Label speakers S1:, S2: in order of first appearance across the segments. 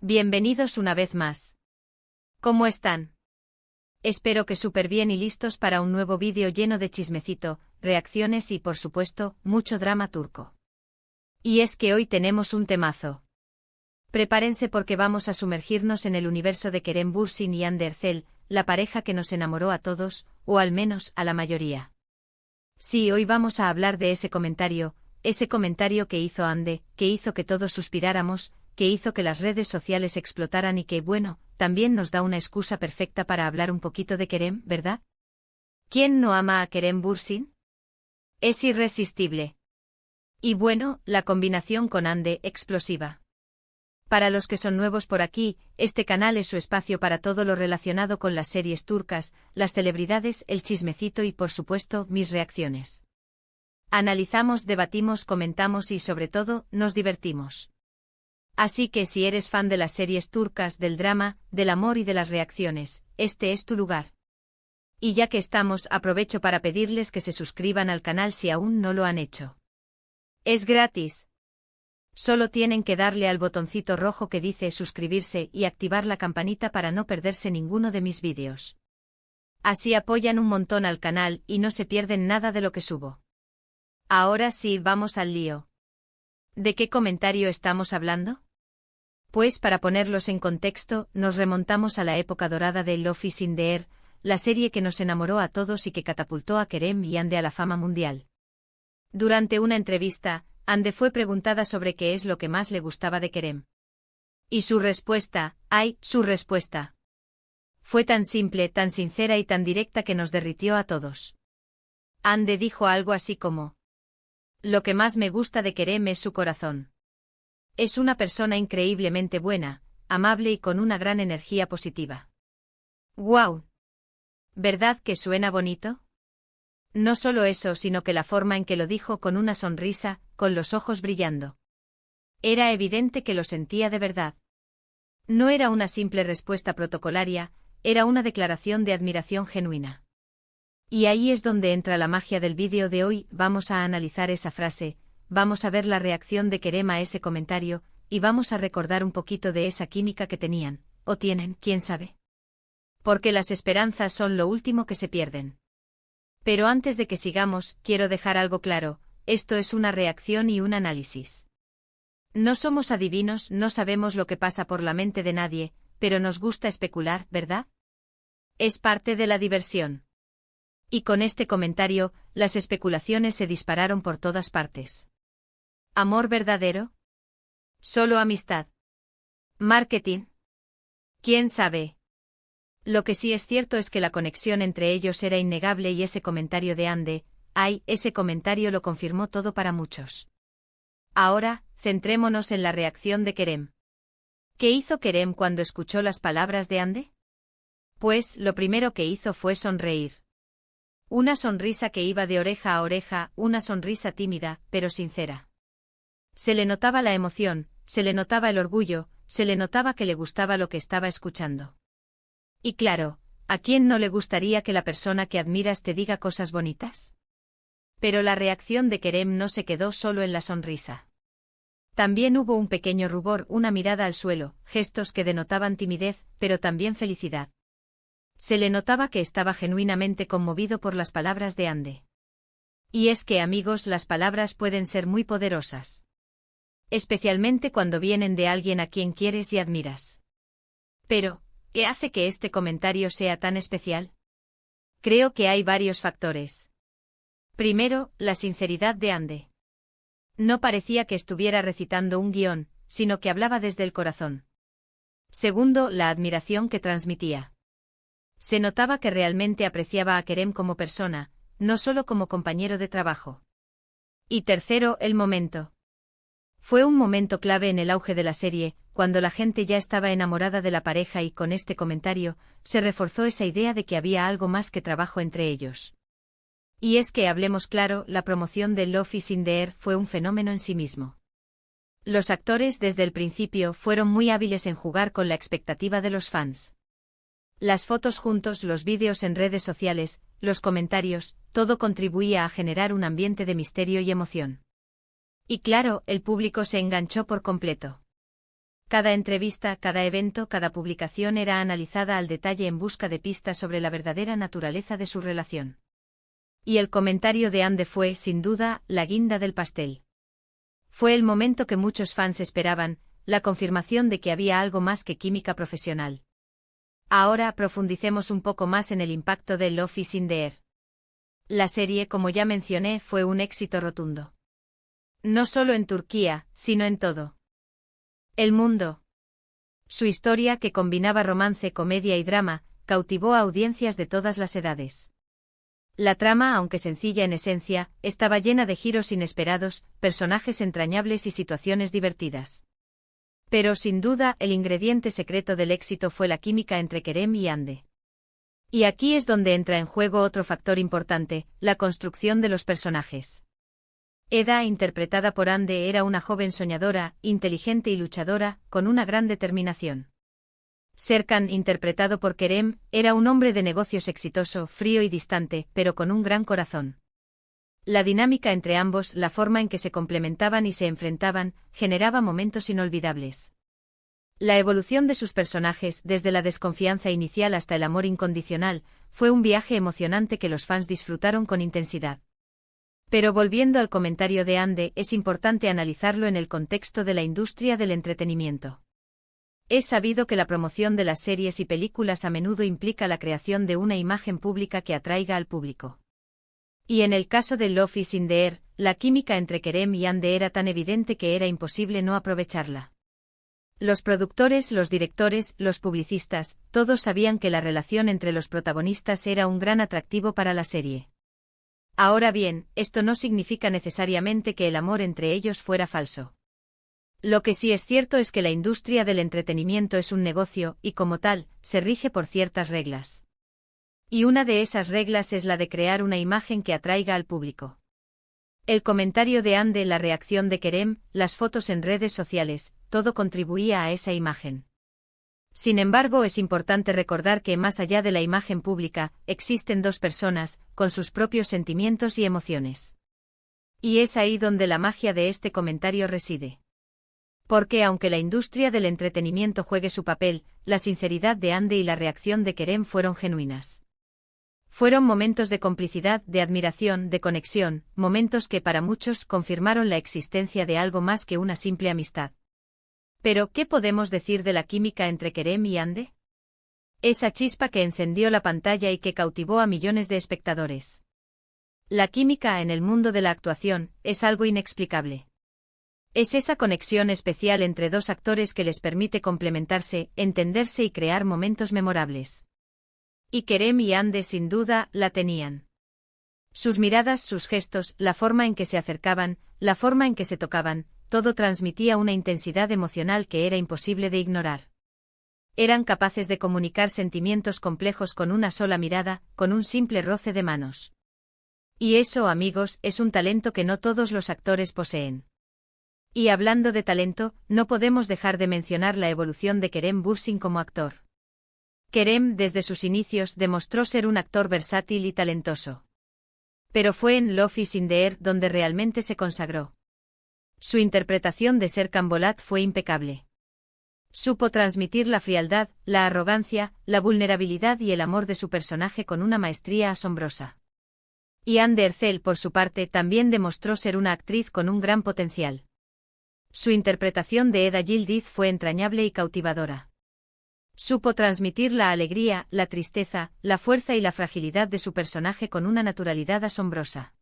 S1: Bienvenidos una vez más. ¿Cómo están? Espero que súper bien y listos para un nuevo vídeo lleno de chismecito, reacciones y, por supuesto, mucho drama turco. Y es que hoy tenemos un temazo. Prepárense porque vamos a sumergirnos en el universo de Kerem Bürsin y Hande Erçel, la pareja que nos enamoró a todos, o al menos a la mayoría. Sí, hoy vamos a hablar de ese comentario que hizo Hande, que hizo que todos suspiráramos, que hizo que las redes sociales explotaran y que, bueno, también nos da una excusa perfecta para hablar un poquito de Kerem, ¿verdad? ¿Quién no ama a Kerem Bürsin? Es irresistible. Y bueno, la combinación con Hande, explosiva. Para los que son nuevos por aquí, este canal es su espacio para todo lo relacionado con las series turcas, las celebridades, el chismecito y, por supuesto, mis reacciones. Analizamos, debatimos, comentamos y, sobre todo, nos divertimos. Así que si eres fan de las series turcas, del drama, del amor y de las reacciones, este es tu lugar. Y ya que estamos, aprovecho para pedirles que se suscriban al canal si aún no lo han hecho. Es gratis. Solo tienen que darle al botoncito rojo que dice suscribirse y activar la campanita para no perderse ninguno de mis vídeos. Así apoyan un montón al canal y no se pierden nada de lo que subo. Ahora sí, vamos al lío. ¿De qué comentario estamos hablando? Pues para ponerlos en contexto, nos remontamos a la época dorada de Love is in the Air, la serie que nos enamoró a todos y que catapultó a Kerem y Hande a la fama mundial. Durante una entrevista, Hande fue preguntada sobre qué es lo que más le gustaba de Kerem. Y su respuesta, su respuesta. Fue tan simple, tan sincera y tan directa que nos derritió a todos. Hande dijo algo así como: lo que más me gusta de Kerem es su corazón. Es una persona increíblemente buena, amable y con una gran energía positiva. ¡Guau! ¿Verdad que suena bonito? No solo eso, sino que la forma en que lo dijo con una sonrisa, con los ojos brillando. Era evidente que lo sentía de verdad. No era una simple respuesta protocolaria, era una declaración de admiración genuina. Y ahí es donde entra la magia del vídeo de hoy. Vamos a analizar esa frase, vamos a ver la reacción de Kerem a ese comentario, y vamos a recordar un poquito de esa química que tenían, o tienen, quién sabe. Porque las esperanzas son lo último que se pierden. Pero antes de que sigamos, quiero dejar algo claro, esto es una reacción y un análisis. No somos adivinos, no sabemos lo que pasa por la mente de nadie, pero nos gusta especular, ¿verdad? Es parte de la diversión. Y con este comentario, las especulaciones se dispararon por todas partes. ¿Amor verdadero? ¿Solo amistad? ¿Marketing? ¿Quién sabe? Lo que sí es cierto es que la conexión entre ellos era innegable y ese comentario de Hande, ese comentario lo confirmó todo para muchos. Ahora, centrémonos en la reacción de Kerem. ¿Qué hizo Kerem cuando escuchó las palabras de Hande? Pues, lo primero que hizo fue sonreír. Una sonrisa que iba de oreja a oreja, una sonrisa tímida, pero sincera. Se le notaba la emoción, se le notaba el orgullo, se le notaba que le gustaba lo que estaba escuchando. Y claro, ¿a quién no le gustaría que la persona que admiras te diga cosas bonitas? Pero la reacción de Kerem no se quedó solo en la sonrisa. También hubo un pequeño rubor, una mirada al suelo, gestos que denotaban timidez, pero también felicidad. Se le notaba que estaba genuinamente conmovido por las palabras de Hande. Y es que, amigos, las palabras pueden ser muy poderosas. Especialmente cuando vienen de alguien a quien quieres y admiras. Pero, ¿qué hace que este comentario sea tan especial? Creo que hay varios factores. Primero, la sinceridad de Hande. No parecía que estuviera recitando un guión, sino que hablaba desde el corazón. Segundo, la admiración que transmitía. Se notaba que realmente apreciaba a Kerem como persona, no solo como compañero de trabajo. Y tercero, el momento. Fue un momento clave en el auge de la serie, cuando la gente ya estaba enamorada de la pareja y con este comentario, se reforzó esa idea de que había algo más que trabajo entre ellos. Y es que hablemos claro, la promoción de Love is in the Air fue un fenómeno en sí mismo. Los actores desde el principio fueron muy hábiles en jugar con la expectativa de los fans. Las fotos juntos, los vídeos en redes sociales, los comentarios, todo contribuía a generar un ambiente de misterio y emoción. Y claro, el público se enganchó por completo. Cada entrevista, cada evento, cada publicación era analizada al detalle en busca de pistas sobre la verdadera naturaleza de su relación. Y el comentario de Ande fue, sin duda, la guinda del pastel. Fue el momento que muchos fans esperaban, la confirmación de que había algo más que química profesional. Ahora profundicemos un poco más en el impacto de Love is in the Air. La serie, como ya mencioné, fue un éxito rotundo. No solo en Turquía, sino en todo el mundo. Su historia, que combinaba romance, comedia y drama, cautivó a audiencias de todas las edades. La trama, aunque sencilla en esencia, estaba llena de giros inesperados, personajes entrañables y situaciones divertidas. Pero sin duda, el ingrediente secreto del éxito fue la química entre Kerem y Hande. Y aquí es donde entra en juego otro factor importante, la construcción de los personajes. Eda, interpretada por Hande, era una joven soñadora, inteligente y luchadora, con una gran determinación. Serkan, interpretado por Kerem, era un hombre de negocios exitoso, frío y distante, pero con un gran corazón. La dinámica entre ambos, la forma en que se complementaban y se enfrentaban, generaba momentos inolvidables. La evolución de sus personajes, desde la desconfianza inicial hasta el amor incondicional, fue un viaje emocionante que los fans disfrutaron con intensidad. Pero volviendo al comentario de Hande, es importante analizarlo en el contexto de la industria del entretenimiento. Es sabido que la promoción de las series y películas a menudo implica la creación de una imagen pública que atraiga al público. Y en el caso de Love is in the Air, la química entre Kerem y Hande era tan evidente que era imposible no aprovecharla. Los productores, los directores, los publicistas, todos sabían que la relación entre los protagonistas era un gran atractivo para la serie. Ahora bien, esto no significa necesariamente que el amor entre ellos fuera falso. Lo que sí es cierto es que la industria del entretenimiento es un negocio, y como tal, se rige por ciertas reglas. Y una de esas reglas es la de crear una imagen que atraiga al público. El comentario de Hande, la reacción de Kerem, las fotos en redes sociales, todo contribuía a esa imagen. Sin embargo, es importante recordar que más allá de la imagen pública, existen dos personas, con sus propios sentimientos y emociones. Y es ahí donde la magia de este comentario reside. Porque aunque la industria del entretenimiento juegue su papel, la sinceridad de Hande y la reacción de Kerem fueron genuinas. Fueron momentos de complicidad, de admiración, de conexión, momentos que para muchos confirmaron la existencia de algo más que una simple amistad. Pero, ¿qué podemos decir de la química entre Kerem y Hande? Esa chispa que encendió la pantalla y que cautivó a millones de espectadores. La química en el mundo de la actuación es algo inexplicable. Es esa conexión especial entre dos actores que les permite complementarse, entenderse y crear momentos memorables. Y Kerem y Hande sin duda la tenían. Sus miradas, sus gestos, la forma en que se acercaban, la forma en que se tocaban, todo transmitía una intensidad emocional que era imposible de ignorar. Eran capaces de comunicar sentimientos complejos con una sola mirada, con un simple roce de manos. Y eso, amigos, es un talento que no todos los actores poseen. Y hablando de talento, no podemos dejar de mencionar la evolución de Kerem Bürsin como actor. Kerem, desde sus inicios, demostró ser un actor versátil y talentoso. Pero fue en Love is in the Air donde realmente se consagró. Su interpretación de Serkan Bolat fue impecable. Supo transmitir la frialdad, la arrogancia, la vulnerabilidad y el amor de su personaje con una maestría asombrosa. Y Hande Erçel, por su parte, también demostró ser una actriz con un gran potencial. Su interpretación de Eda Yildiz fue entrañable y cautivadora. Supo transmitir la alegría, la tristeza, la fuerza y la fragilidad de su personaje con una naturalidad asombrosa.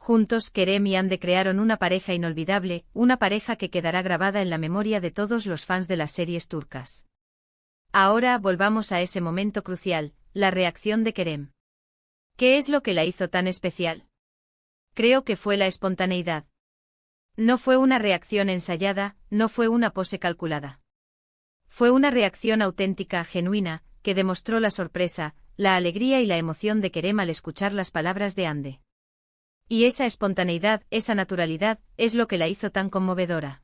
S1: Juntos, Kerem y Hande crearon una pareja inolvidable, una pareja que quedará grabada en la memoria de todos los fans de las series turcas. Ahora volvamos a ese momento crucial, la reacción de Kerem. ¿Qué es lo que la hizo tan especial? Creo que fue la espontaneidad. No fue una reacción ensayada, no fue una pose calculada. Fue una reacción auténtica, genuina, que demostró la sorpresa, la alegría y la emoción de Kerem al escuchar las palabras de Hande. Y esa espontaneidad, esa naturalidad, es lo que la hizo tan conmovedora.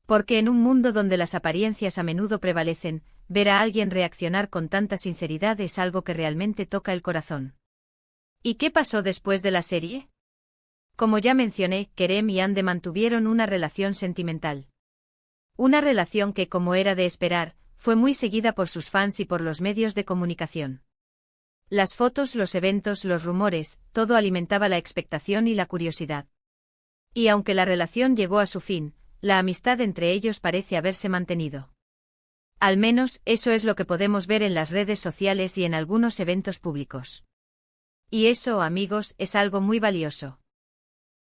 S1: Porque en un mundo donde las apariencias a menudo prevalecen, ver a alguien reaccionar con tanta sinceridad es algo que realmente toca el corazón. ¿Y qué pasó después de la serie? Como ya mencioné, Kerem y Hande mantuvieron una relación sentimental. Una relación que, como era de esperar, fue muy seguida por sus fans y por los medios de comunicación. Las fotos, los eventos, los rumores, todo alimentaba la expectación y la curiosidad. Y aunque la relación llegó a su fin, la amistad entre ellos parece haberse mantenido. Al menos, eso es lo que podemos ver en las redes sociales y en algunos eventos públicos. Y eso, amigos, es algo muy valioso.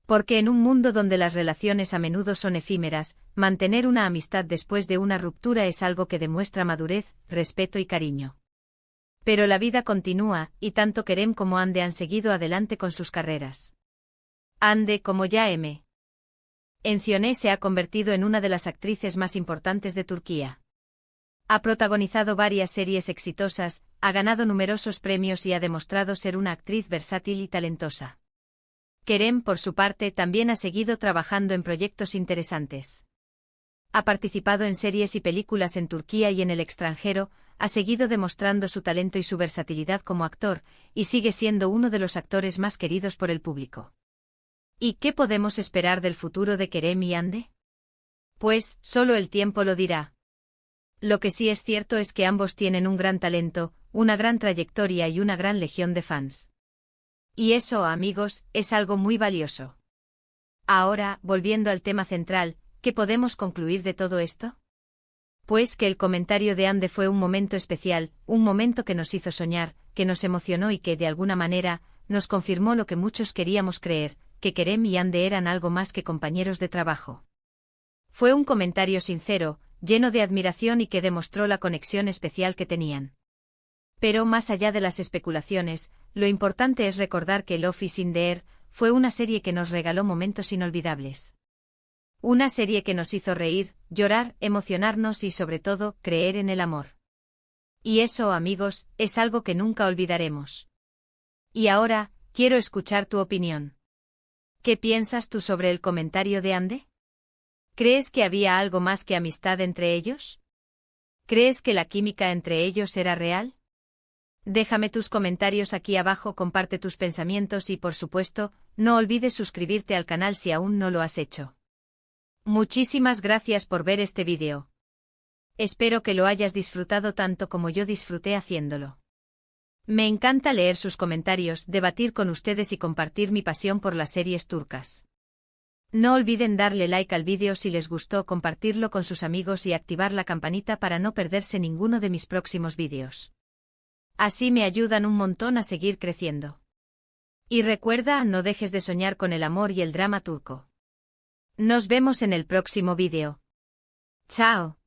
S1: Porque en un mundo donde las relaciones a menudo son efímeras, mantener una amistad después de una ruptura es algo que demuestra madurez, respeto y cariño. Pero la vida continúa, y tanto Kerem como Hande han seguido adelante con sus carreras. Hande, como ya mencioné, se ha convertido en una de las actrices más importantes de Turquía. Ha protagonizado varias series exitosas, ha ganado numerosos premios y ha demostrado ser una actriz versátil y talentosa. Kerem, por su parte, también ha seguido trabajando en proyectos interesantes. Ha participado en series y películas en Turquía y en el extranjero, ha seguido demostrando su talento y su versatilidad como actor, y sigue siendo uno de los actores más queridos por el público. ¿Y qué podemos esperar del futuro de Kerem y Hande? Pues, solo el tiempo lo dirá. Lo que sí es cierto es que ambos tienen un gran talento, una gran trayectoria y una gran legión de fans. Y eso, amigos, es algo muy valioso. Ahora, volviendo al tema central, ¿qué podemos concluir de todo esto? Pues que el comentario de Hande fue un momento especial, un momento que nos hizo soñar, que nos emocionó y que, de alguna manera, nos confirmó lo que muchos queríamos creer, que Kerem y Hande eran algo más que compañeros de trabajo. Fue un comentario sincero, lleno de admiración y que demostró la conexión especial que tenían. Pero más allá de las especulaciones, lo importante es recordar que Love is in the Air fue una serie que nos regaló momentos inolvidables. Una serie que nos hizo reír, llorar, emocionarnos y sobre todo, creer en el amor. Y eso, amigos, es algo que nunca olvidaremos. Y ahora, quiero escuchar tu opinión. ¿Qué piensas tú sobre el comentario de Hande? ¿Crees que había algo más que amistad entre ellos? ¿Crees que la química entre ellos era real? Déjame tus comentarios aquí abajo, comparte tus pensamientos y, por supuesto, no olvides suscribirte al canal si aún no lo has hecho. Muchísimas gracias por ver este vídeo. Espero que lo hayas disfrutado tanto como yo disfruté haciéndolo. Me encanta leer sus comentarios, debatir con ustedes y compartir mi pasión por las series turcas. No olviden darle like al vídeo si les gustó, compartirlo con sus amigos y activar la campanita para no perderse ninguno de mis próximos vídeos. Así me ayudan un montón a seguir creciendo. Y recuerda, no dejes de soñar con el amor y el drama turco. Nos vemos en el próximo vídeo. Chao.